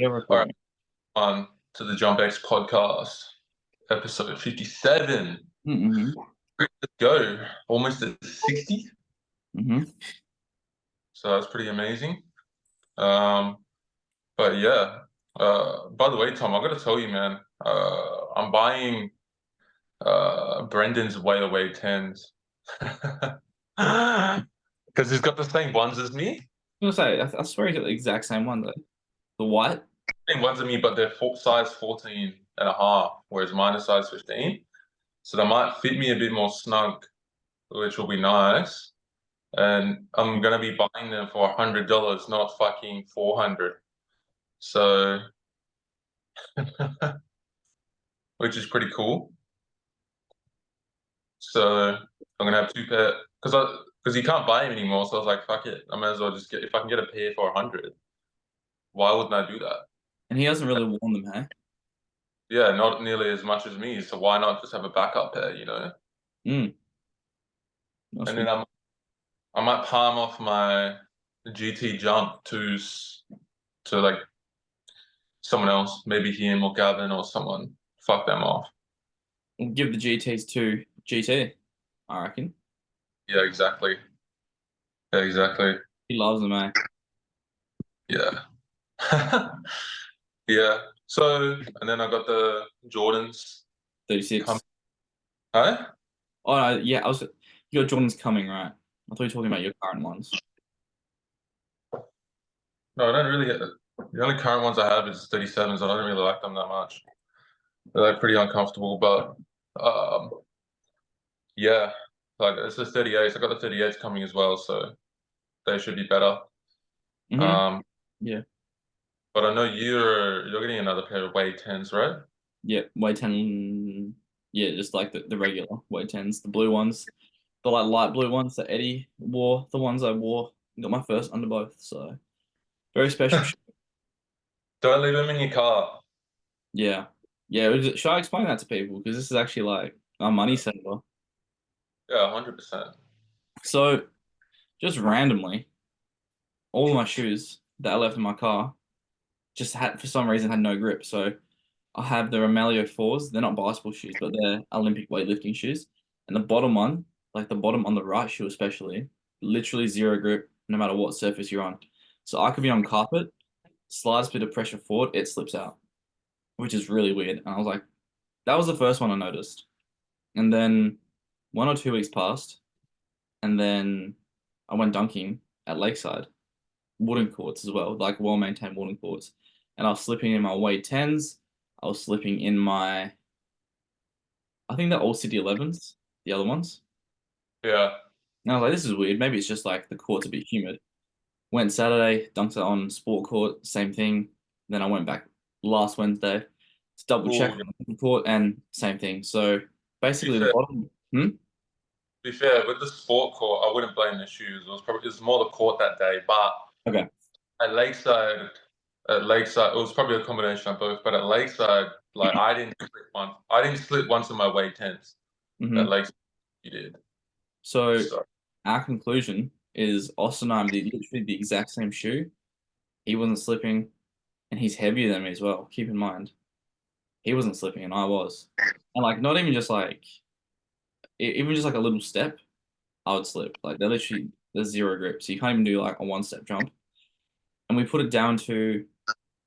Yeah, All right, recording. on to the JumpX podcast, episode 57. Mm-hmm. Let's go. Almost at 60. Mm-hmm. So that's pretty amazing. But yeah. By the way, Tom, I gotta tell you, man, I'm buying Brendan's way away 10s. Because he's got the same ones as me. I was gonna say, I swear you got the exact same one though. The white? Same ones as me, but they're size 14 and a half, whereas mine is size 15. So they might fit me a bit more snug, which will be nice. And I'm gonna be buying them for $100, not fucking 400. So, which is pretty cool. So I'm gonna have two pair because you can't buy them anymore. So I was like, fuck it, I might as well just get if I can get a pair for 100. Why wouldn't I do that? And he hasn't really worn them, hey? Yeah, not nearly as much as me. So why not just have a backup pair, you know? Mm. And then I might palm off my GT Jump to like someone else, maybe him or Gavin or someone. Fuck them off. We'll give the GTs to GT, I reckon. Yeah, exactly. Yeah, exactly. He loves them, eh? Yeah. Yeah. So, and then I got the Jordans 36. coming. Huh? Oh, no, yeah, your Jordan's coming, right? I thought you were talking about your current ones. No, I don't really get the only current ones I have is 37s. I don't really like them that much. They're like pretty uncomfortable, but yeah, like it's the 38s. I got the 38s coming as well, so they should be better. Mm-hmm. Um, Yeah. but I know you're getting another pair of weight 10s, right? Yeah, weight 10. Yeah, just like the regular weight 10s, the blue ones. The like light blue ones that Eddie wore, the ones I wore. Got my first under both, so very special. Don't leave them in your car. Yeah. Yeah. Should I explain that to people? Because this is actually like a money saver. Yeah, 100%. So, just randomly, all of my shoes that I left in my car just had, for some reason, had no grip. So, I have the Romelio 4s. They're not basketball shoes, but they're Olympic weightlifting shoes. And the bottom one, like the bottom on the right shoe, especially, literally zero grip no matter what surface you're on. So, I could be on carpet, slides a bit of pressure forward, it slips out, which is really weird. And I was like, that was the first one I noticed. And then 1 or 2 weeks passed, and then I went dunking at Lakeside, wooden courts as well, like well-maintained wooden courts. And I was slipping in my weight 10s. I was slipping in my, I think they're all City 11s, the other ones. Yeah. And I was like, this is weird. Maybe it's just like the court's a bit humid. Went Saturday, dunked it on sport court, same thing. Then I went back last Wednesday to double check Ooh, on the court and same thing. So to be basically the fair, bottom. with the sport court, I wouldn't blame the shoes. It was more the court that day, but Okay. at Lakeside, it was probably a combination of both. But at Lakeside, like I didn't slip once. I didn't slip once in my weight 10s. At Hmm. Lakeside, you did. So So our conclusion is Austin and I did literally the exact same shoe. He wasn't slipping, and he's heavier than me as well. Keep in mind, he wasn't slipping, and I was. And like, not even just like, even just like a little step, I would slip. Like, they're literally there's zero grip, so you can't even do like a one-step jump. And we put it down to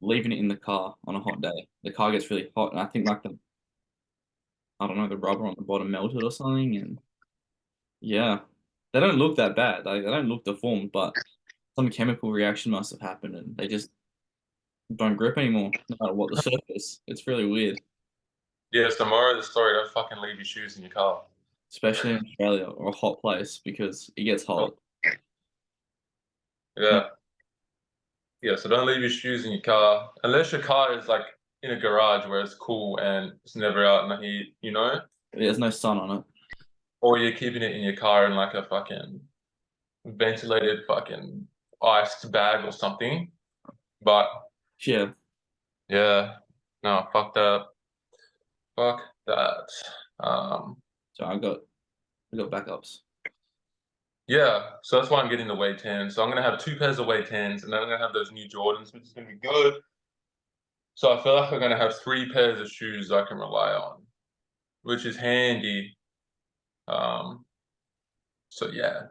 leaving it in the car on a hot day. The car gets really hot, and I think like I don't know, the rubber on the bottom melted or something, and yeah, they don't look that bad. Like, they don't look deformed, but some chemical reaction must have happened, and they just don't grip anymore, no matter what the surface. It's really weird, yeah, so moral of the story: don't fucking leave your shoes in your car. especially in Australia or a hot place because it gets Oh, hot. And yeah, yeah. So don't leave your shoes in your car unless your car is like in a garage where it's cool and it's never out in the heat, you know. there's no sun on it. Or you're keeping it in your car in like a fucking ventilated fucking iced bag or something. But Yeah, yeah, no, fuck that. Fuck that. Um, so I got backups. yeah, so that's why I'm getting the weight 10. So I'm gonna have two pairs of weight 10s, and then I'm gonna have those new Jordans, which is gonna be good. So I feel like I'm gonna have 3 pairs of shoes I can rely on, which is handy. Um, so yeah,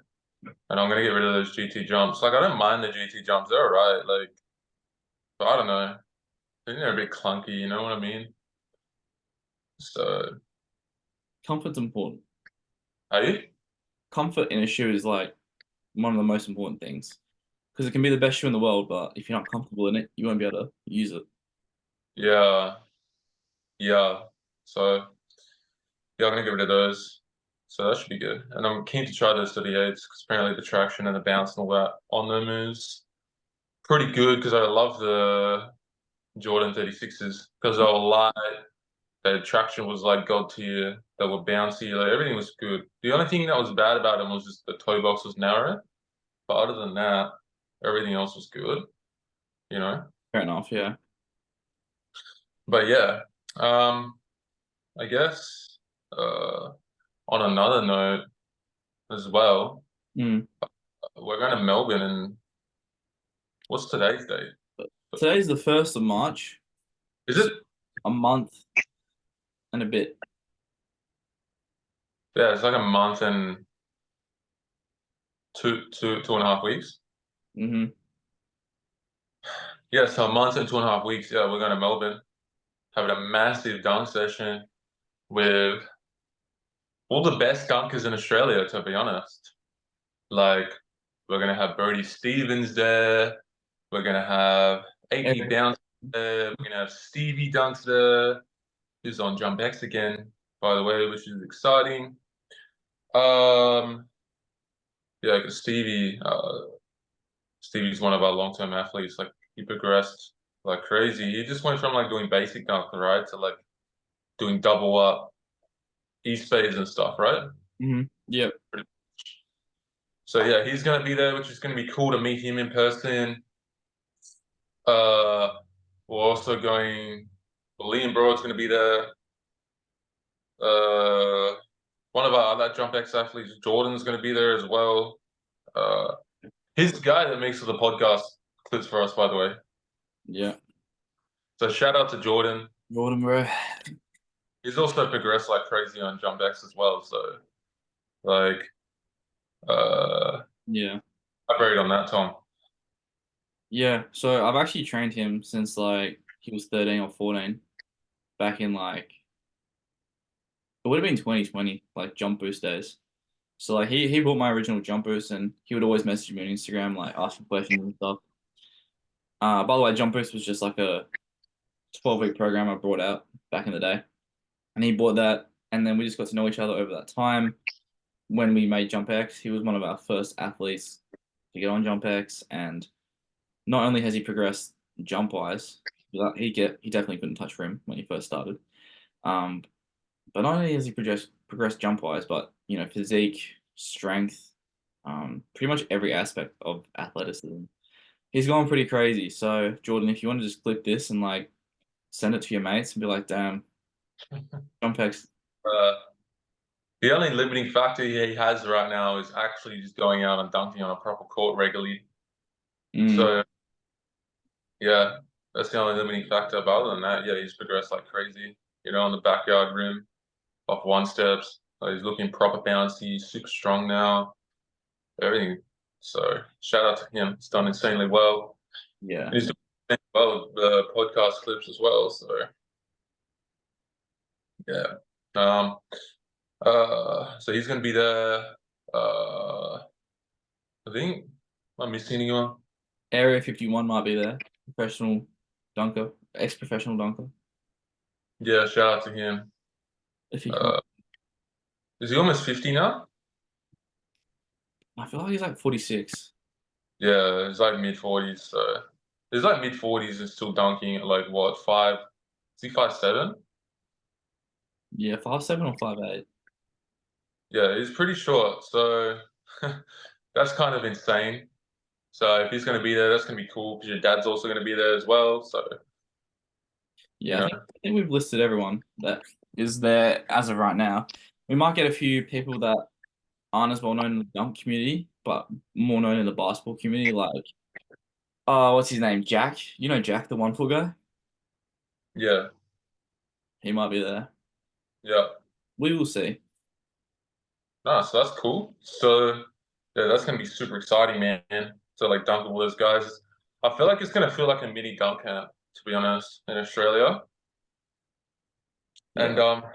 and I'm gonna get rid of those GT jumps. Like I don't mind the GT jumps; they're alright. Like, but I don't know, I think they're a bit clunky. You know what I mean? So, Comfort's important. are you? Comfort in a shoe is like one of the most important things because it can be the best shoe in the world, but if you're not comfortable in it, you won't be able to use it. Yeah, yeah. So yeah, I'm gonna get rid of those. So that should be good. And I'm keen to try those 38s because apparently the traction and the bounce and all that on them is pretty good because I love the Jordan 36s because they were light, the traction was like god tier, they were bouncy, like everything was good. The only thing that was bad about them was just the toe box was narrow, but other than that, everything else was good, you know. Fair enough, yeah. But yeah, um, I guess uh, on another note as well, Mm. we're going to Melbourne and what's today's date? Today's the 1st of March, Is so it? a month and a bit. Yeah, it's like a month and two and a half weeks. Hmm. Yeah, so a month and 2.5 weeks. Yeah, we're going to Melbourne, having a massive dunk session with all the best dunkers in Australia, to be honest. Like, we're going to have Brody Stevens there. We're going to have AP Eric. Bounce there. We're going to have Stevie Dunks there, who's on JumpX again, by the way, which is exciting. Um, yeah, 'cause Stevie's one of our long-term athletes. Like, he progressed like crazy. He just went from like doing basic dunk, right, to like doing double up, east phase and stuff, right? Yep. So yeah, he's gonna be there, which is gonna be cool to meet him in person. Uh, we're also going. Liam Broad's gonna be there. Uh, one of our other JumpX athletes, Jordan's gonna be there as well. Uh, he's the guy that makes the podcast clips for us, by the way. Yeah. So shout out to Jordan. Jordan, bro. He's also progressed like crazy on JumpX as well. So like, uh, Yeah. I buried on that, Tom. Yeah. So I've actually trained him since like he was 13 or 14 back in like it would have been 2020, like jump boost days. So like he bought my original jump boost and he would always message me on Instagram like asking questions and stuff. By the way, jump boost was just like a 12-week program I brought out back in the day. And he bought that and then we just got to know each other over that time. When we made JumpX, he was one of our first athletes to get on JumpX and not only has he progressed jump wise, he definitely couldn't touch rim when he first started. Um, but not only has he progressed jump wise, but physique, strength, pretty much every aspect of athleticism. He's gone pretty crazy. So Jordan, if you want to just clip this and like send it to your mates and be like, damn, JumpX. Uh, the only limiting factor he has right now is actually just going out and dunking on a proper court regularly. Mm, So yeah, that's the only limiting factor. But other than that, yeah, he's progressed like crazy. You know, on the backyard rim, off one steps. He's looking proper bouncy. He's super strong now. Everything. So shout out to him. He's done insanely well. yeah. And he's doing well with the podcast clips as well. So yeah. Um. So he's gonna be there. I think. Am I missing anyone? Area 51 might be there. Professional dunker, ex-professional dunker. Yeah. Shout out to him. If he can, Uh. Is he almost 50 now? I feel like he's like 46. Yeah, he's like mid 40s. So he's like mid 40s and still dunking at like what 5? Is he 5'7"? Yeah, 5'7" or 5'8". Yeah, he's pretty short. So that's kind of insane. So if he's going to be there, that's going to be cool because your dad's also going to be there as well. So you Yeah, know, I think we've listed everyone that is there as of right now. We might get a few people that aren't as well known in the dunk community, but more known in the basketball community, like what's his name? Jack. You know Jack, the 1 foot guy? Yeah, He might be there. yeah. We will see. Nice, so that's cool. So yeah, that's gonna be super exciting, man. So like dunk with all those guys. I feel like it's gonna feel like a mini dunk camp, to be honest, in Australia. And Yeah.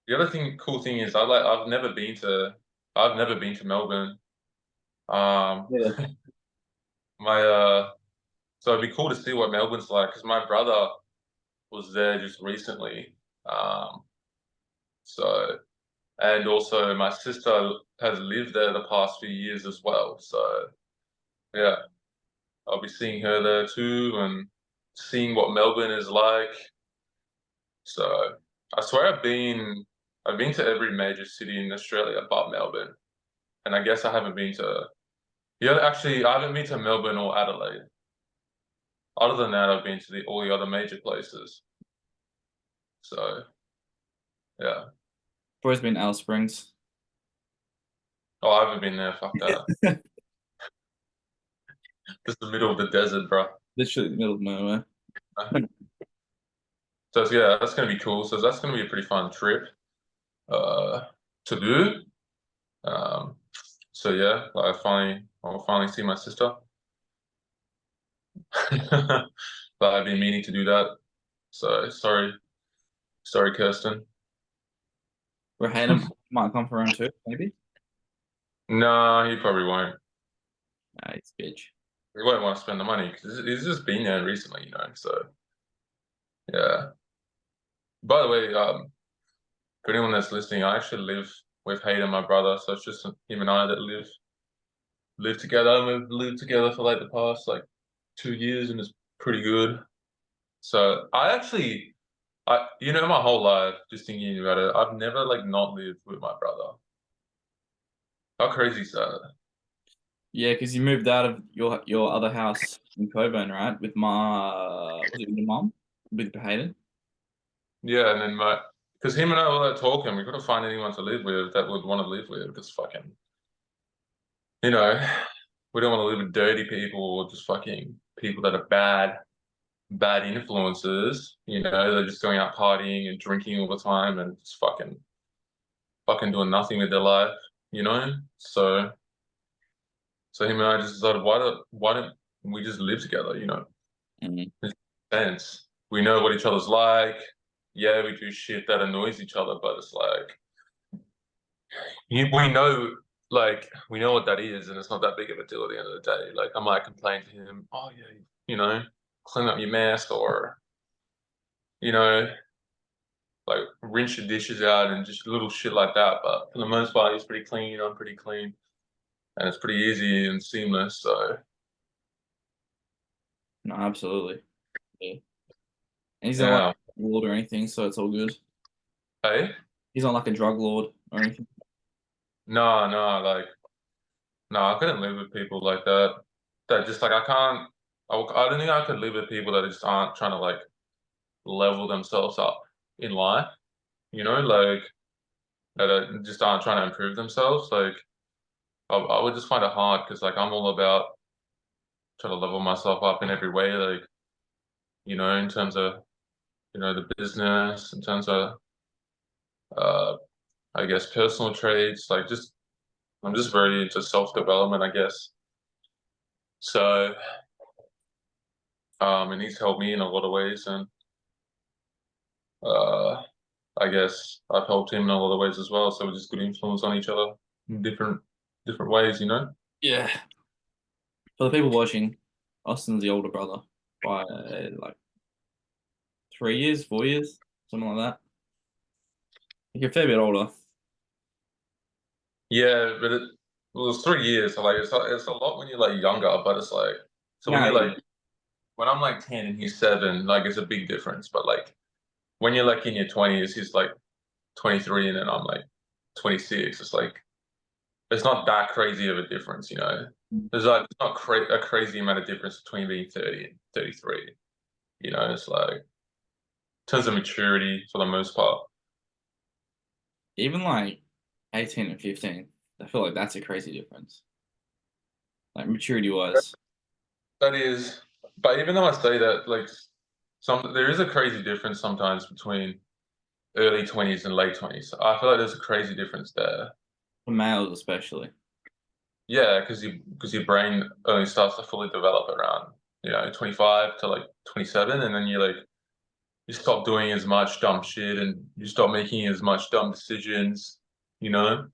the other cool thing is I've never been to Melbourne. Um, Yeah. my so it'd be cool to see what Melbourne's like because my brother was there just recently. Um, so and also my sister has lived there the past few years as well. So yeah, I'll be seeing her there too and seeing what Melbourne is like. So I swear I've been to every major city in Australia but Melbourne. And I guess I haven't been to yeah, actually I haven't been to Melbourne or Adelaide. Other than that I've been to all the other major places. So yeah. Always been Alice Springs. Oh, I haven't been there, fuck that. Just the middle of the desert, bro. Literally the middle of nowhere. So yeah, that's gonna be cool. So that's gonna be a pretty fun trip uh to do. Um so yeah, I'll finally see my sister. But I've been meaning to do that. So sorry, Kirsten. Raheem might come for round two, maybe. No, he probably won't. Nah, it's a bitch. He won't want to spend the money because he's just been there recently, you know. So yeah. By the way, for anyone that's listening, I actually live with Hayden, my brother. So it's just him and I that live together. And we've lived together for like the past like 2 years, and it's pretty good. So you know, my whole life, just thinking about it, I've never like not lived with my brother. How crazy is that? Yeah, because you moved out of your other house in Coburn, right? With my was it with your mom? With Hayden? Yeah, and then because him and I were like talking, we couldn't find anyone to live with that would want to live with because fucking, you know, we don't want to live with dirty people or just fucking people that are bad influences. You know, they're just going out partying and drinking all the time and just fucking doing nothing with their life. You know, so him and I just decided why don't we just live together? You know, Mhm. it makes sense. We know what each other's like. Yeah, we do shit that annoys each other, but it's like we know we know what that is, and it's not that big of a deal at the end of the day. Like I might complain to him, oh yeah, you know, clean up your mess, or you know, like rinse your dishes out and just little shit like that. But for the most part, he's pretty clean. I'm pretty clean, and it's pretty easy and seamless. So No, absolutely. Yeah. And he's not like yeah, a lord or anything, so it's all good. hey, He's not like a drug lord or anything. no, like no, I couldn't live with people like that. That just like I can't. I don't think I could live with people that just aren't trying to like level themselves up in life. You know, like that just aren't trying to improve themselves. Like I would just find it hard because like I'm all about trying to level myself up in every way. Like you know, in terms of the business, in terms of uh, I guess personal traits. Like just I'm just very into self development, I guess. So and he's helped me in a lot of ways, and uh, I guess I've helped him in a lot of ways as well. So we're just good influence on each other in different ways, you know. Yeah. For the people watching, Austin's the older brother by like 3 years, 4 years, something like that. You're a fair bit older. Yeah, but well, it's 3 years. So like it's a lot when you're like younger, but it's like so when No, you're yeah. like when I'm like 10 and he's 7, like it's a big difference. But like when you're like in your 20s, he's like 23 and then I'm like 26. It's like it's not that crazy of a difference, you know. There's like it's not a crazy amount of difference between being 30 and 33. You know, it's like in terms of maturity for the most part. Even like 18 and 15, I feel like that's a crazy difference. Like maturity wise. That is, but even though I say that, like there is a crazy difference sometimes between early 20s and late 20s. I feel like there's a crazy difference there. For males especially. Yeah, because your brain only starts to fully develop around 25 to like 27, and then you stop doing as much dumb shit and you stop making as much dumb decisions. You know,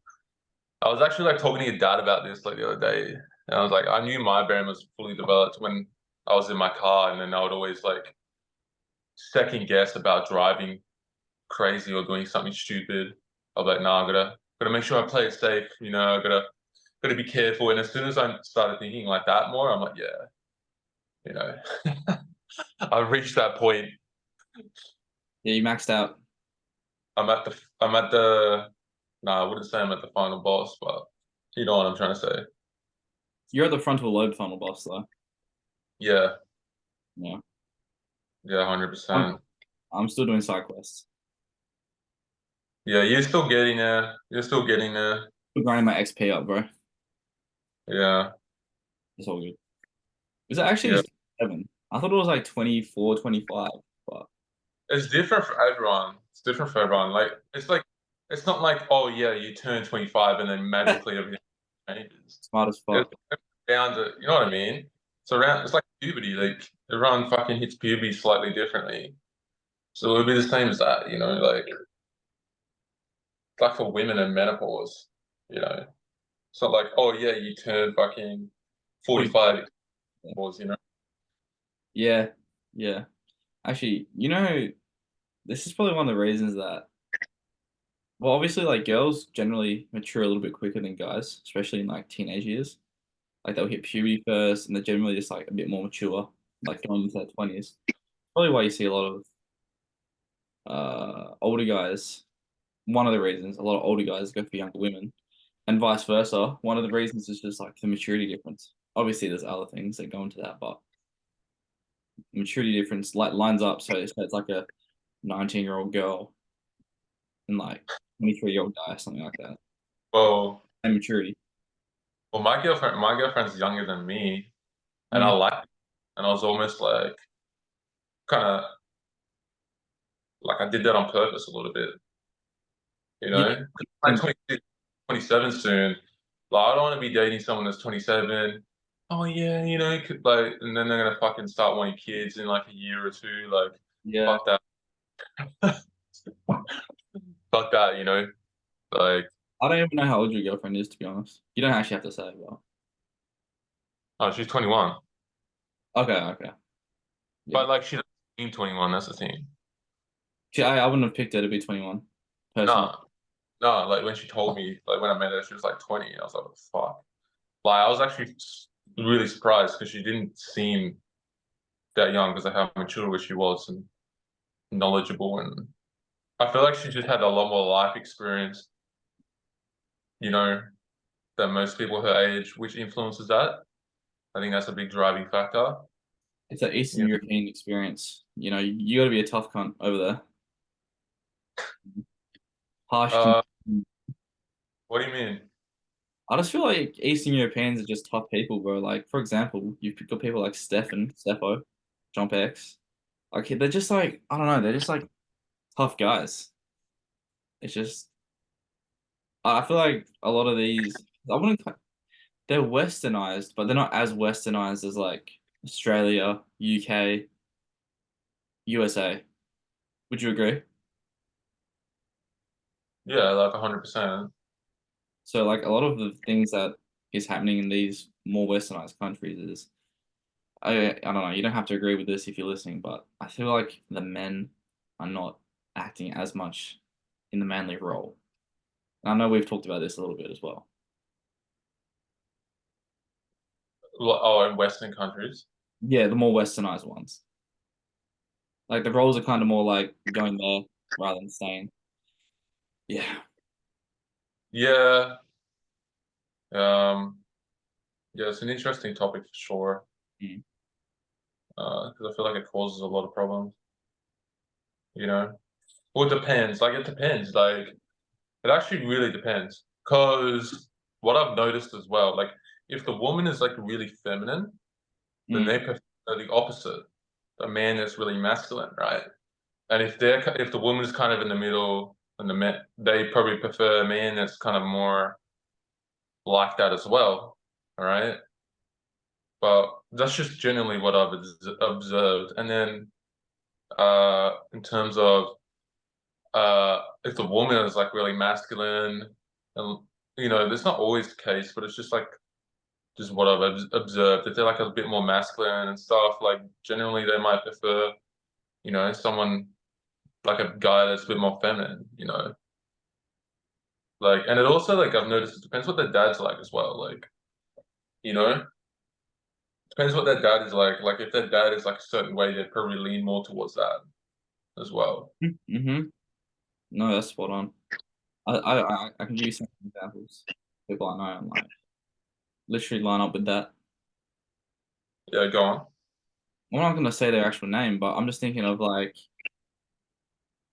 I was actually like talking to your dad about this like the other day, and I was like, I knew my brain was fully developed when I was in my car, and then I would always like second guess about driving crazy or doing something stupid. I was like, nah, I gotta make sure I play it safe. I gotta be careful. And as soon as I started thinking like that more, I'm like, yeah, you know, I've reached that point. Yeah, you maxed out. I'm at the no, I wouldn't say I'm at the final boss, but you know what I'm trying to say. You're at the frontal lobe funnel boss though. Yeah, Yeah. yeah, I'm 100%. I'm still doing side quests. Yeah, you're still getting there. You're still getting there. Still grinding my XP up, bro. Yeah, It's all good. Is it actually yeah. just 7? I thought it was like 24, 25, but It's different for everyone. It's different for everyone. It's not like, oh yeah, you turn 25 and then magically everything changes. smart as It's fuck. down to, you know what I mean? It's like puberty. Like everyone fucking hits puberty slightly differently. So it would be the same as that, like it's like for women and menopause, you know. It's not like, oh yeah, you turn fucking 40. 45 menopause. Yeah, yeah. Actually, this is probably one of the reasons that, well, obviously, like girls generally mature a little bit quicker than guys, especially in like teenage years. Like they'll hit puberty first, and they're generally just like a bit more mature, like going into their 20s. Probably why you see a lot of older guys. One of the reasons a lot of older guys go for younger women, and vice versa. One of the reasons is just like the maturity difference. Obviously, there's other things that go into that, but maturity difference like lines up. So it's like a 19-year-old girl and like 23-year-old guy, something like that. Well, And maturity. well, my girlfriend's younger than me, and I Mm. like it. And I was almost like kind of like I did that on purpose a little bit, you Yeah. know? 'Cause I'm like 26, 27 soon. Like I don't want to be dating someone that's 27. Oh yeah, you could like, and then they're gonna fucking start wanting kids in like a year or two. Like, Yeah. fuck that, fuck that. Like, I don't even know how old your girlfriend is, to be honest. You don't actually have to say, but oh, she's 21, okay, okay. Yeah. but like she doesn't seem 21. That's the thing. I wouldn't have picked her to be 21, personally. No, no. Like when she told me, like when I met her, she was like 20. And I was like, what the fuck? Like I was actually really surprised because she didn't seem that young because of how mature she was and knowledgeable, and I feel like she just had a lot more life experience, you know, than most people her age, which influences that. I think that's a big driving factor. It's an Eastern You European experience. You got to be a tough cunt over there. Harsh. Uh, what do you mean? I just feel like Eastern Europeans are just tough people, bro. Like, for example, you've got people like Stefo, JumpX. Like, they're just like, I don't know, they're just like tough guys. It's just, I feel like a lot of these, I wouldn't, they're westernized, but they're not as westernized as like Australia, UK, USA. Would you agree? Yeah, like 100%. So, like, a lot of the things that is happening in these more westernized countries is, I don't know, you don't have to agree with this if you're listening, but I feel like the men are not acting as much in the manly role. And I know we've talked about this a little bit as well. Oh, in Western countries. Yeah, the more westernized ones. Like the roles are kind of more like going there rather than staying. Yeah. Yeah, um, yeah, it's an interesting topic for sure. Mm. Because I feel like it causes a lot of problems. You know, well, it depends. Like, it depends. Like, it actually really depends. Because what I've noticed as well, like, if the woman is like really feminine, then Mm. they prefer the opposite. a man that's really masculine, right? And if the woman's kind of in the middle, and the men they probably prefer a man that's kind of more like that as well, all right? But that's just generally what I've observed. And then in terms of if the woman is like really masculine, and that's not always the case, but it's just what I've observed. If they're like a bit more masculine and stuff, like generally they might prefer, someone like a guy that's a bit more feminine. Like, and it also like I've noticed it depends what their dad's like as well. Like, you know, depends what their dad is like. Like, if their dad is like a certain way, they'd probably lean more towards that as well. Mm-hmm. No, that's spot on. I can give you some examples. People I know and like literally line up with that. Yeah, go on. I'm not gonna say their actual name, but I'm just thinking of like,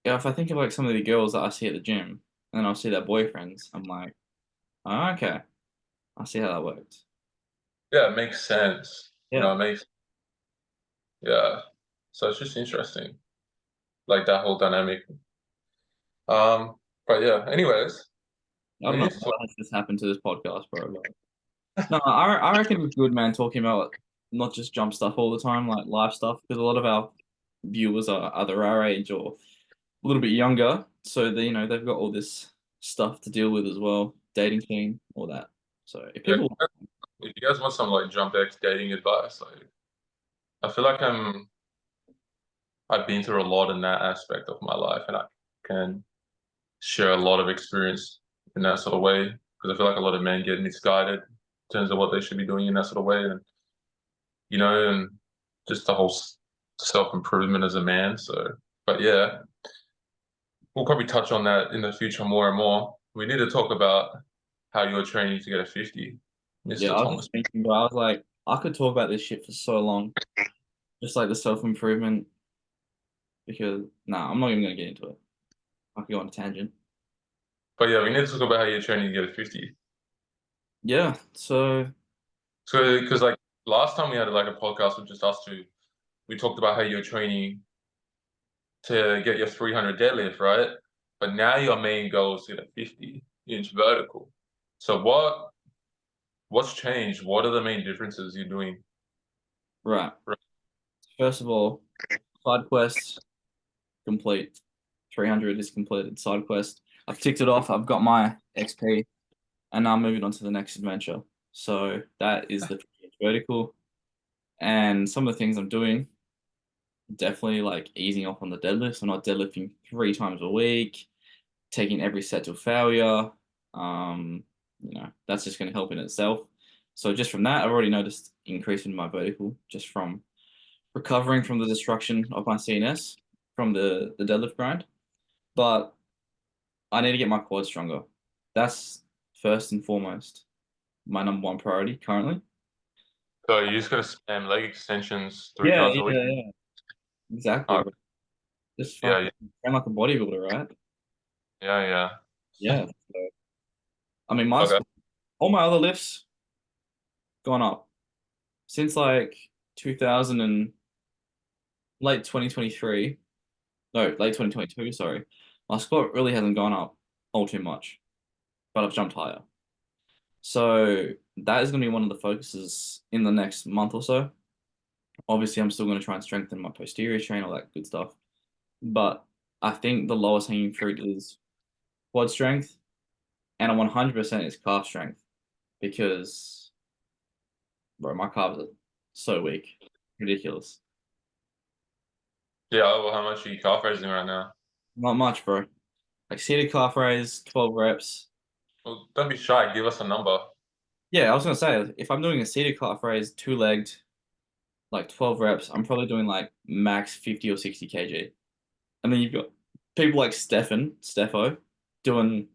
yeah, if I think of like some of the girls that I see at the gym, and I'll see their boyfriends, I'm like, oh, okay, I see how that works. Yeah, it makes sense. Yeah, It makes yeah. So it's just interesting, like that whole dynamic. But yeah. Anyways, I we don't know need to talk. what has just happened to this podcast, bro. Like, no, I reckon it's good, man, talking about not just jump stuff all the time, like life stuff, because a lot of our viewers are either our age or a little bit younger, so they've got all this stuff to deal with as well, dating scene, all that. So if Yeah, people, if you guys want some like JumpX dating advice, like I feel like I've been through a lot in that aspect of my life, and I can share a lot of experience in that sort of way because I feel like a lot of men get misguided in terms of what they should be doing in that sort of way, and just the whole self improvement as a man. So, but yeah, we'll probably touch on that in the future more and more. We need to talk about how you're training to get a 50, yeah, Mr. I was Thomas. just thinking, but I was like, I could talk about this shit for so long, just like the self improvement, because nah, I'm not even gonna get into it. I could go on a tangent. But yeah, we need to talk about how you're training to get a 50. Yeah, so So, because like last time we had like a podcast with just us two, we talked about how you're training to get your 300 deadlift, right? But now your main goal is to get a 50-inch vertical. So what's changed? What are the main differences you're doing? right. First of all, side quest complete. 300 is completed. Side quest. I've ticked it off. I've got my XP, and now I'm moving on to the next adventure. So that is the vertical, and some of the things I'm doing, definitely like easing off on the deadlifts. I'm not deadlifting 3 times a week, taking every set to failure. That's just going to help in itself. So just from that, I've already noticed increase in my vertical just from recovering from the destruction of my CNS from the deadlift grind. But I need to get my quad stronger. That's first and foremost my number one priority currently. So you just gotta spam leg extensions three Yeah, times a week. yeah, yeah. Exactly, Uh, bro. Just yeah, fucking train like a bodybuilder, right? yeah, yeah. Yeah. So, I mean, Okay. all my other lifts gone up since like 2000 and late 2023. No, late 2022. Sorry, my squat really hasn't gone up all too much, but I've jumped higher. So that is going to be one of the focuses in the next month or so. Obviously, I'm still going to try and strengthen my posterior chain, all that good stuff. But I think the lowest hanging fruit is quad strength, and a 100% is calf strength because, bro, my calves are so weak, ridiculous. Yeah, well, how much are you calf raising right now? Not much, bro. Like seated calf raise, 12 reps. Well, don't be shy. Give us a number. Yeah, I was gonna say if I'm doing a seated calf raise, two-legged, like 12 reps, I'm probably doing like max 50 or 60 kg. And then you've got people like Steffo, doing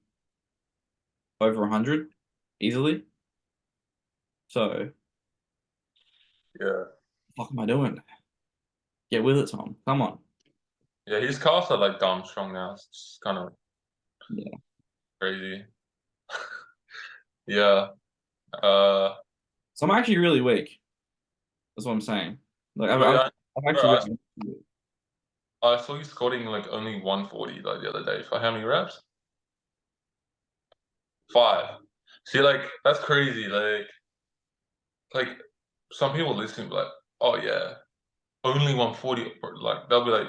over 100 easily. So, Yeah. what am I doing? Get with it, Tom. Come on. Yeah, his calves are like dumb strong now. It's just kind of Yeah. crazy. Yeah. Uh, So I'm actually really weak. That's what I'm saying. Like well, yeah, I've Bro, actually I saw you squatting like only 140 like the other day. For how many reps? 5. See, like that's crazy. Like some people listening be like, oh yeah, only 140. Like they'll be like,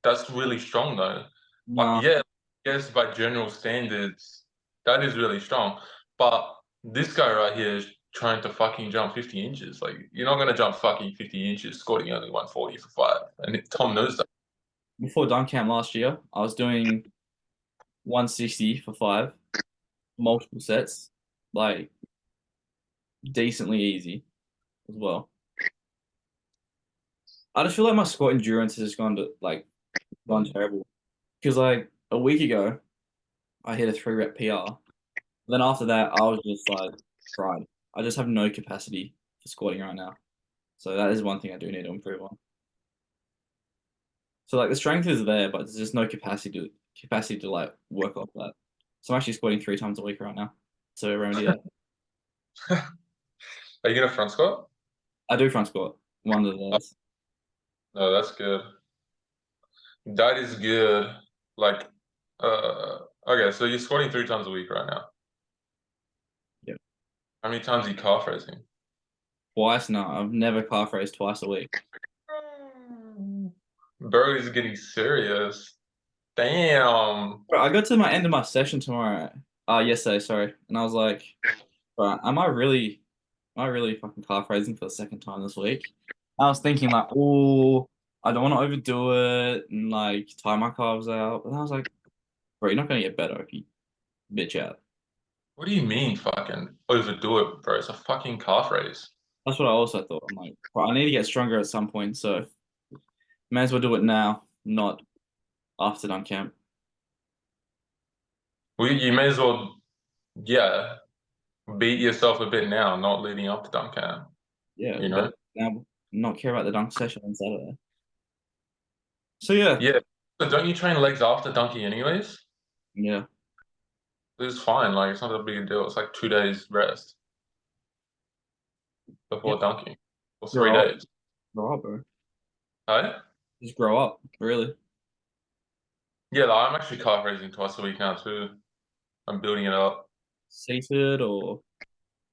that's really strong though. Like no, yeah, yes, by general standards, that is really strong. But this guy right here is trying to fucking jump 50 inches. Like you're not gonna jump fucking 50 inches squatting only 140 for 5. And Tom knows that. before dunk camp last year, I was doing 160 for 5, multiple sets, like decently easy as well. I just feel like my squat endurance has just gone terrible. Because like a week ago, I hit a 3 rep PR. Then after that, I was just like fried. I just have no capacity for squatting right now. So that is one thing I do need to improve on. So like the strength is there, but there's just no capacity to like work off that. So I'm actually squatting 3 times a week right now to remedy that. Are you gonna front squat? I do front squat one of the Oh, days. no, that's good. That is good. Like, okay, so you're squatting 3 times a week right now. Yeah. How many times are you calf raising? Twice? No, I've never calf raised twice a week. Bro is getting serious. Damn. Bro, I got to my end of my session tomorrow. Yesterday, sorry, and I was like, bro, am I really fucking calf raising for the second time this week? I was thinking like, oh, I don't want to overdo it and like tire my calves out. But I was like, bro, you're not gonna get better if you bitch out. What do you mean fucking overdo it, bro? It's a fucking calf raise. That's what I also thought. I'm like, bro, I need to get stronger at some point, so may as well do it now, not after done camp. Well, you may as well, yeah, beat yourself a bit now, not leading up to dunk camp, Yeah, you but know? now not care about the dunk session on Saturday. So yeah, Yeah. But don't you train legs after dunking anyways? yeah, It's fine. Like, it's not a big deal. It's like 2 days rest yeah. before dunking, or three Grow up, days. grow up, bro. Hey? Just grow up, really. Yeah, like, I'm actually calf raising twice a week now too. I'm building it up. Seated or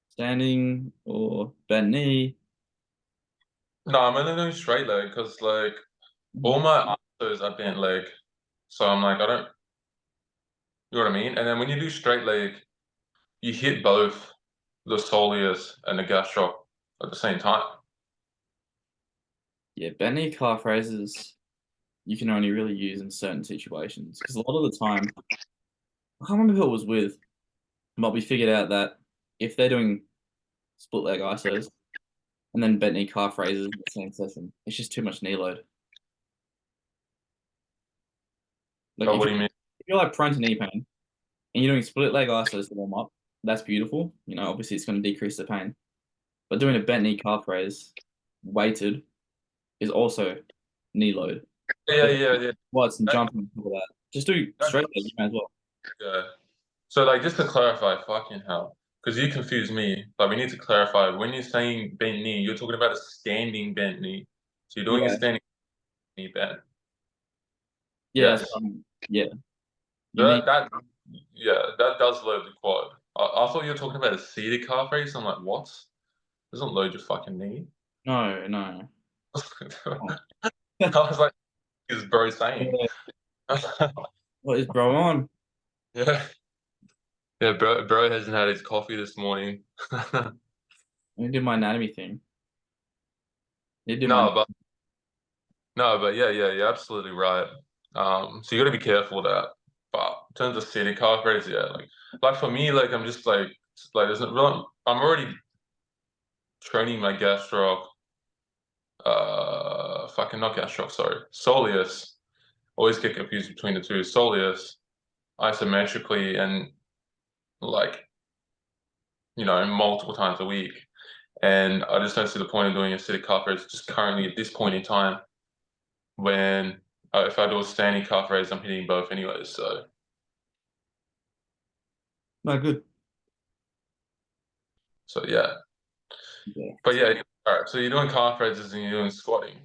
standing or bent knee. No, I'm only doing straight leg because like Mhm. all my answers are bent leg. So I'm like, I don't, you know what I mean? And then when you do straight leg, you hit both the soleus and the gastroc at the same time. Yeah, bent knee calf raises you can only really use in certain situations because a lot of the time, I can't remember who it was with, but we figured out that if they're doing split leg isos and then bent knee calf raises in the same session, it's just too much knee load. Like But what do you mean? if you're like prone to knee pain and you're doing split leg isos to warm up, that's beautiful. You know, obviously it's going to decrease the pain. But doing a bent knee calf raise weighted is also knee load. Yeah, So yeah, yeah. what's and That, jumping and all that. Just do that straight leg, you does, may as well. yeah. So like just to clarify, fucking hell, because you confuse me. Like we need to clarify when you're saying bent knee, you're talking about a standing bent knee. So you're doing a Yeah, standing knee bend. yeah, that's Yes. what I mean. Yeah, you need That yeah, that does load the quad. I thought you were talking about a seated calf raise. I'm like, what? Doesn't load your fucking knee. no, no. I Oh. was like, is bro saying? Yeah, what is bro on? Yeah. Yeah, bro hasn't had his coffee this morning. I need to do my anatomy thing. I need to do my No, but no, but yeah, yeah, you're absolutely right. So you got to be careful of that. But in terms of seated calf raise, yeah, like for me, like I'm just like there's not really, I'm already training my gastroc, fucking not gastroc, sorry, soleus. Always get confused between the two. Soleus isometrically and like multiple times a week. And I just don't see the point of doing a seated calf raise just currently at this point in time when if I do a standing calf raise, I'm hitting both anyways. no good. So yeah, Yeah. but yeah, All right, so you're doing calf raises and you're doing squatting,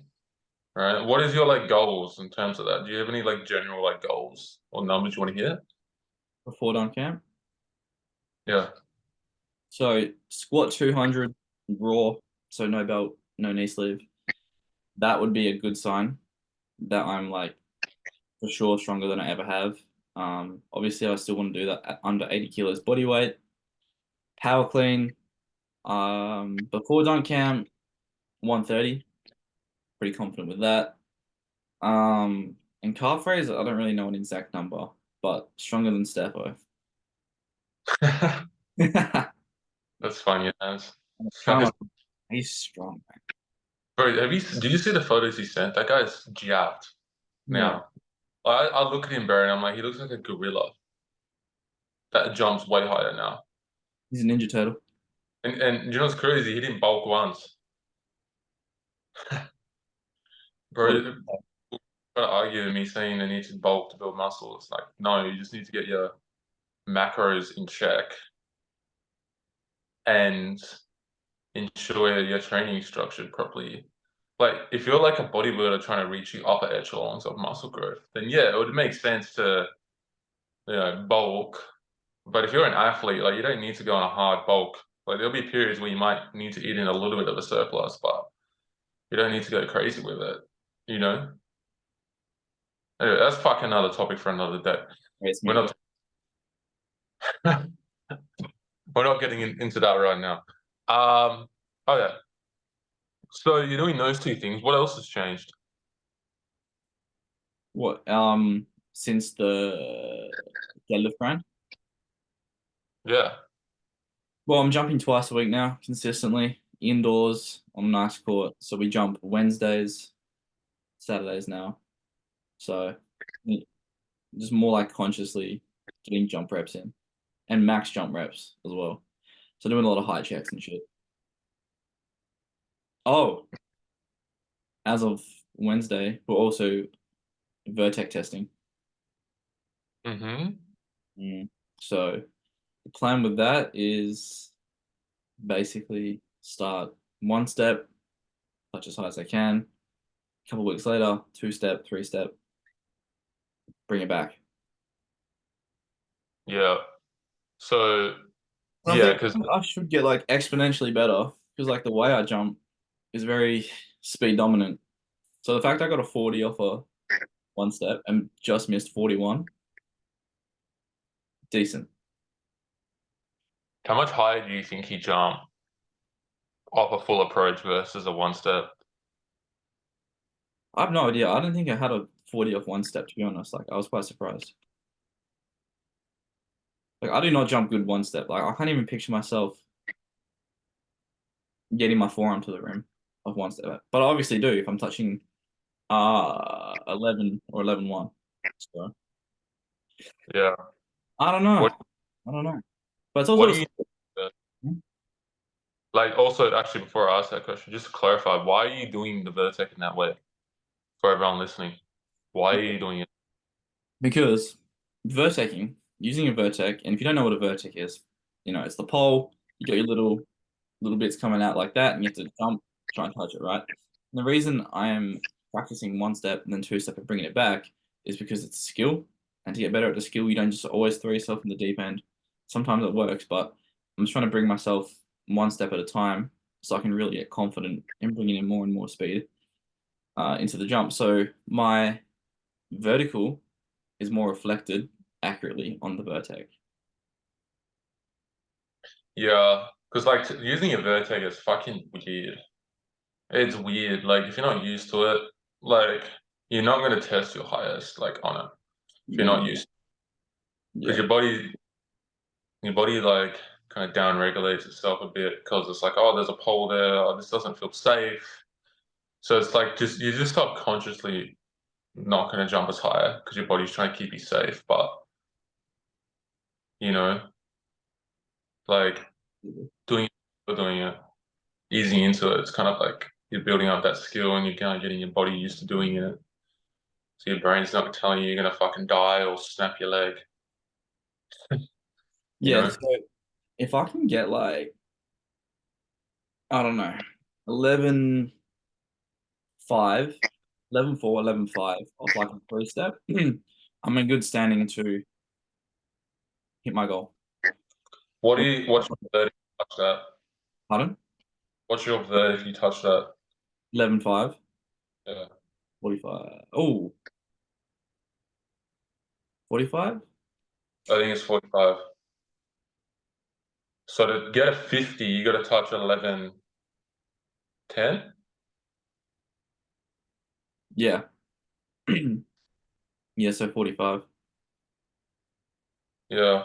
right? What is your like goals in terms of that? Do you have any like general like goals or numbers you want to hit? before done camp. Yeah. So squat 200 raw, so no belt, no knee sleeve. That would be a good sign that I'm like for sure stronger than I ever have. Obviously, I still want to do that at under 80 kilos body weight. Power clean. Before dunk camp, 130. Pretty confident with that. And calf raise, I don't really know an exact number, but stronger than Stepho. That's funny as. Kind of, he's strong, man. Bro, did you see the photos he sent? That guy's jacked Yeah, now. I look at him, Barry, and I'm like, he looks like a gorilla that jumps way higher now. he's a Ninja Turtle. And you know what's crazy? He didn't bulk once. What? Bro, trying to argue with me saying they need to bulk to build muscle. It's like, no, you just need to get your macros in check and ensure your training is structured properly. Like, if you're like a bodybuilder trying to reach the upper echelons of muscle growth, then yeah, it would make sense to, bulk. But if you're an athlete, like, you don't need to go on a hard bulk. Like, there'll be periods where you might need to eat in a little bit of a surplus, but you don't need to go crazy with it, you know? Anyway, that's fucking another topic for another day. Race We're me, not we're not getting into that right now. Oh yeah. So you're doing those two things. What else has changed? what? Since the deadlift grind. Yeah. Well, I'm jumping twice a week now, consistently, indoors on nice court. So we jump Wednesdays, Saturdays now. So just more like consciously getting jump reps in and max jump reps as well. So doing a lot of high checks and shit. Oh, as of Wednesday, we're also Vertec testing. Mm-hmm. Mm. So the plan with that is basically start one step, touch as high as I can. A couple weeks later, two step, three step, bring it back. Yeah. So I yeah, think because I should get like exponentially better because like the way I jump is very speed dominant. So the fact I got a 40 off a one step and just missed 41, decent. how much higher do you think he jumped off a full approach versus a one step? I have no idea. I don't think I had a 40 off one step to be honest. Like I was quite surprised. Like I do not jump good one step. Like I can't even picture myself getting my forearm to the rim of one step. But I obviously do if I'm touching 11 or 11-1. So Yeah. I don't know. What I don't know. But it's what also do you like also actually before I ask that question, just to clarify, why are you doing the vertex in that way for everyone listening? Why are you doing it? because vertecing, using a vertec, and if you don't know what a vertec is, it's the pole, you got your little bits coming out like that, and you have to jump, try and touch it, right? And the reason I am practicing one step and then two step and bringing it back is because it's a skill. And to get better at the skill, you don't just always throw yourself in the deep end. Sometimes it works, but I'm just trying to bring myself one step at a time so I can really get confident in bringing in more and more speed into the jump. So my vertical is more reflected accurately on the vertex. Yeah, because like using a vertex is fucking weird. It's weird. Like if you're not used to it, like you're not gonna test your highest like on it if you're not Mm, used because yeah. your body like kind of down regulates itself a bit because it's like, oh, there's a pole there, oh, this doesn't feel safe. So it's like just you just subconsciously not gonna jump as higher because your body's trying to keep you safe. But you know, like doing doing it, easing into it, it's kind of like you're building up that skill and you're kind of getting your body used to doing it. So your brain's not telling you you're gonna fucking die or snap your leg, you Yeah, know? so if I can get like, I don't know, 11 5, 11 4, 11 5 off like a three step. I'm in good standing to hit my goal. What's your vert if you touch that? Pardon? What's your vert if you touch that? 11 5, Yeah, 45. Oh, 45? I think it's 45. So to get a 50, you got to touch 11, 10. Yeah. Yeah, so 45. Yeah,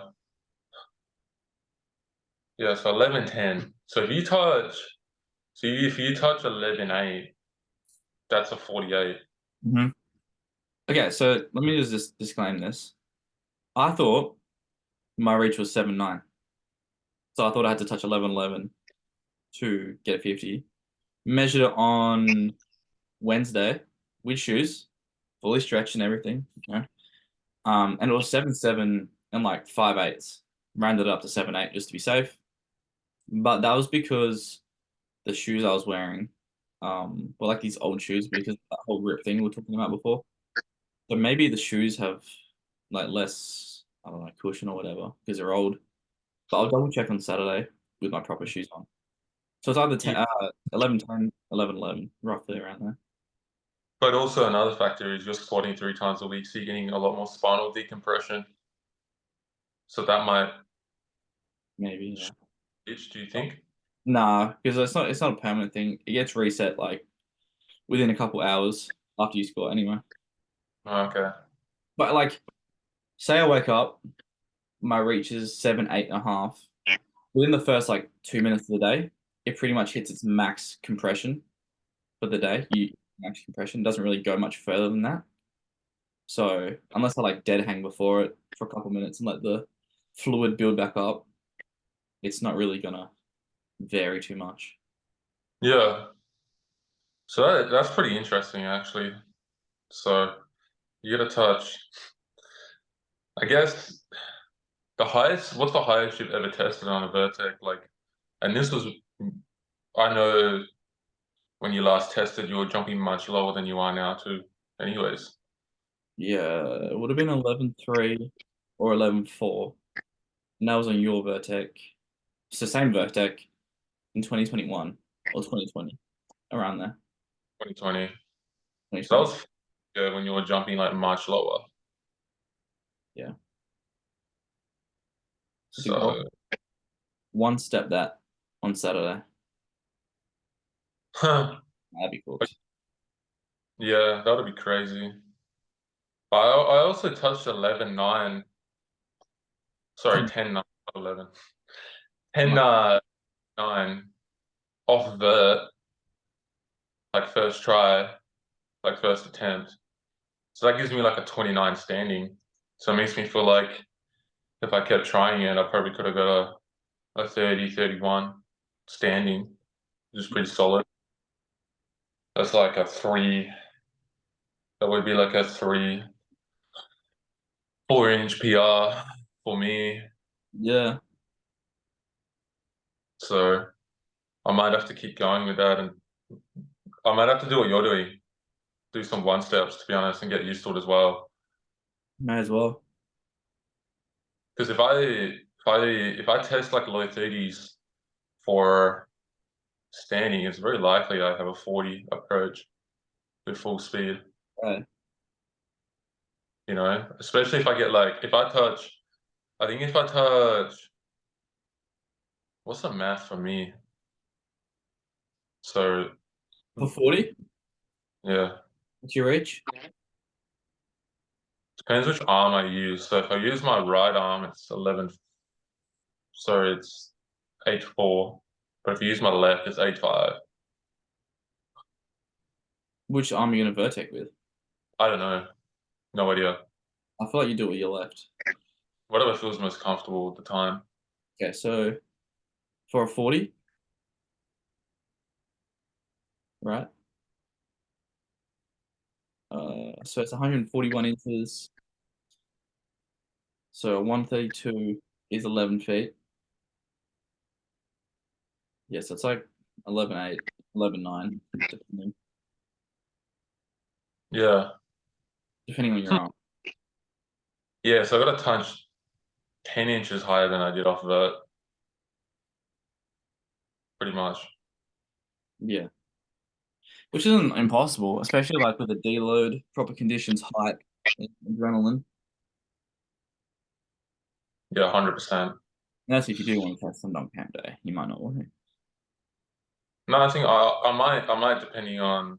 yeah. So 11, 10. So if you touch 11, 8, that's a 48. Hmm. Okay, so let me just disclaim this. I thought my reach was 7 9. So I thought I had to touch 11 11 to get a 50. Measured it on Wednesday with shoes, fully stretched and everything. And it was 7 7 and like 5 eighths. Rounded it up to 7 8 just to be safe. But that was because the shoes I was wearing were like these old shoes because of that whole grip thing we were talking about before. So maybe the shoes have like less, I don't know, cushion or whatever because they're old. But I'll double check on Saturday with my proper shoes on. So it's either 10, Yeah. 11 10, 11 11, roughly around there. But also another factor is you're squatting 3 times a week, so you're getting a lot more spinal decompression. So that might Maybe, yeah. itch, do you think? Nah, because it's not a permanent thing. It gets reset like within a couple hours after you score anyway. Okay. But like, say I wake up, my reach is 7, 8.5. Within the first like 2 minutes of the day, it pretty much hits its max compression for the day. Max compression doesn't really go much further than that. So unless I like dead hang before it for a couple minutes and let the fluid build back up, it's not really gonna vary too much. Yeah. So that's pretty interesting, actually. So you get a touch. I guess what's the highest you've ever tested on a Vertec? Like, and this was, I know when you last tested, you were jumping much lower than you are now, too. Anyways, Yeah, it would have been 11.3 or 11.4. And that was on your Vertec. It's the same Vertec in 2021 or 2020, around there. 2020. So that 2020. was good when you were jumping like much lower. Yeah. So the goal, So, one step that on Saturday. huh. That'd be cooked. Yeah, that would be crazy. I also touched 11 9. Sorry, 10 9, not 11. 10 9 off vert, like first try, like first attempt. So that gives me like a 29 standing. So it makes me feel like if I kept trying it, I probably could have got a 30, 31 standing, which is pretty solid. That's like a three, that would be like a 4 inch PR for me. Yeah, So I might have to keep going with that, and I might have to do what you're doing, do some one steps to be honest, and get used to it as well. may as well. Because if I test like low 30s for standing, it's very likely I have a 40 approach with full speed. Right. Especially if I get like if I touch. I think if I touch, what's the math for me? So For 40, yeah, what's your reach? depends which arm I use. So if I use my right arm, it's 11. Sorry, it's 8.4. But if you use my left, it's 8.5. Which arm are you gonna vertec with? I don't know. No idea. I feel like you do it with your left. Whatever feels most comfortable at the time. Okay, so for a 40, right? So it's 141 inches. So 132 is 11 feet. Yes, it's like 11.8, 11.9, Yeah. depending on your arm. Yeah, so I got a touch 10 inches higher than I did off of it. Pretty much. Yeah, which isn't impossible, especially like with a deload, proper conditions, height, and adrenaline. Yeah, 100%. And that's if you do want to test some on camp day. You might not want to. No, I think I might depending on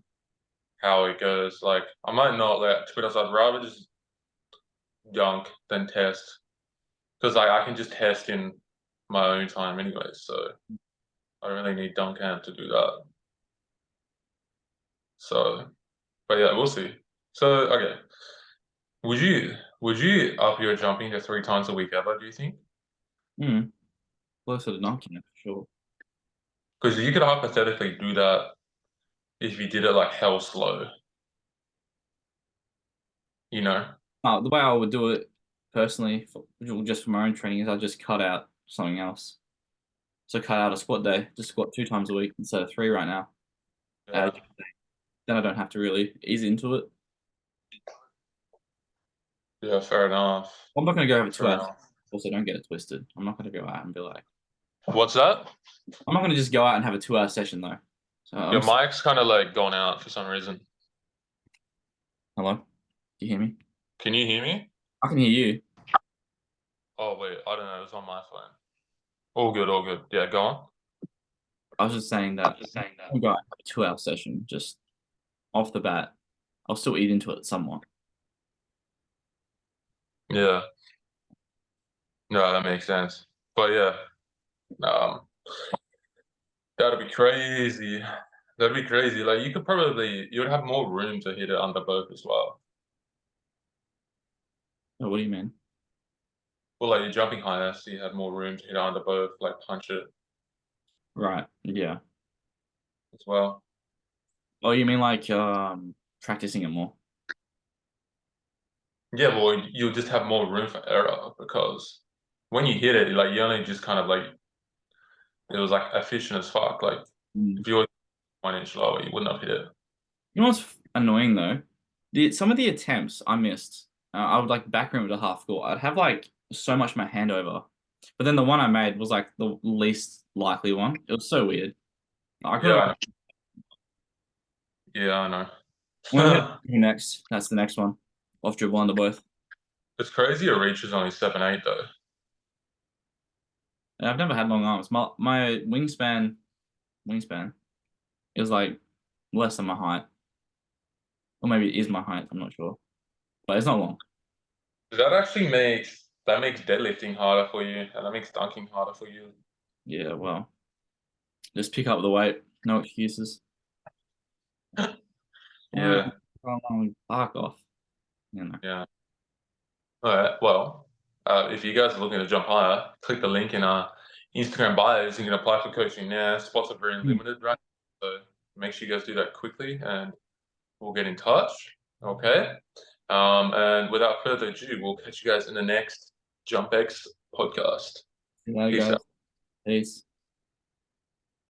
how it goes. Like I might not let Twitter. I'd rather just dunk than test because I can just test in my own time anyway. So I don't really need dunk camp to do that. So, but yeah, we'll see. So okay, would you up your jumping to 3 times a week ever? Do you think? Hmm. Closer to knocking it for sure. Because you could hypothetically do that if you did it like hell slow. You know? The way I would do it personally, just for my own training, is I just cut out something else. So cut out a squat day, just squat 2 times a week instead of three right now. Yeah. Then I don't have to really ease into it. Yeah. Fair enough. I'm not going to go over two Fair hours. enough. Also, don't get it twisted. I'm not going to go out and be like, What's that? I'm not going to just go out and have a 2 hour session though. So Your mic's kind of like gone out for some reason. hello, do you hear me? Can you hear me? I can hear you. Oh wait, I don't know. It's on my phone. All good, all good. Yeah, go on. I was just saying that I'm going to go out and have a 2 hour session just off the bat. I'll still eat into it somewhat. Yeah, no, that makes sense. But yeah, um, that'd be crazy. That'd be crazy. Like you'd have more room to hit it under both as well. Oh, what do you mean? Well, like you're jumping higher, so you have more room to hit it under both, like punch it Right. Yeah. as well. Oh, you mean like practicing it more? Yeah, well, you'll just have more room for error because when you hit it, like you only just kind of like it was like efficient as fuck. Like Mm. if you were 1 inch lower, you wouldn't have hit it. You know what's annoying though? Some of the attempts I missed, I would like back rim with a half score. I'd have like so much my hand over, but then the one I made was like the least likely one. It was so weird. I could Yeah, have. I know. Yeah, I When we know. get next, that's the next one. Off dribble under both. It's crazy your reach is only 7'8" though. And I've never had long arms. My wingspan is like less than my height, or maybe it is my height. I'm not sure, but it's not long. That makes deadlifting harder for you, and that makes dunking harder for you. Yeah, well, just pick up the weight. No excuses. Yeah, Fuck off. You know. yeah. All right. Well, if you guys are looking to jump higher, click the link in our Instagram bios. You can apply for coaching now. Spots are very Hmm. limited, right? So make sure you guys do that quickly, and we'll get in touch. Okay. And without further ado, we'll catch you guys in the next JumpX podcast. See you later, Peace guys. out. Peace.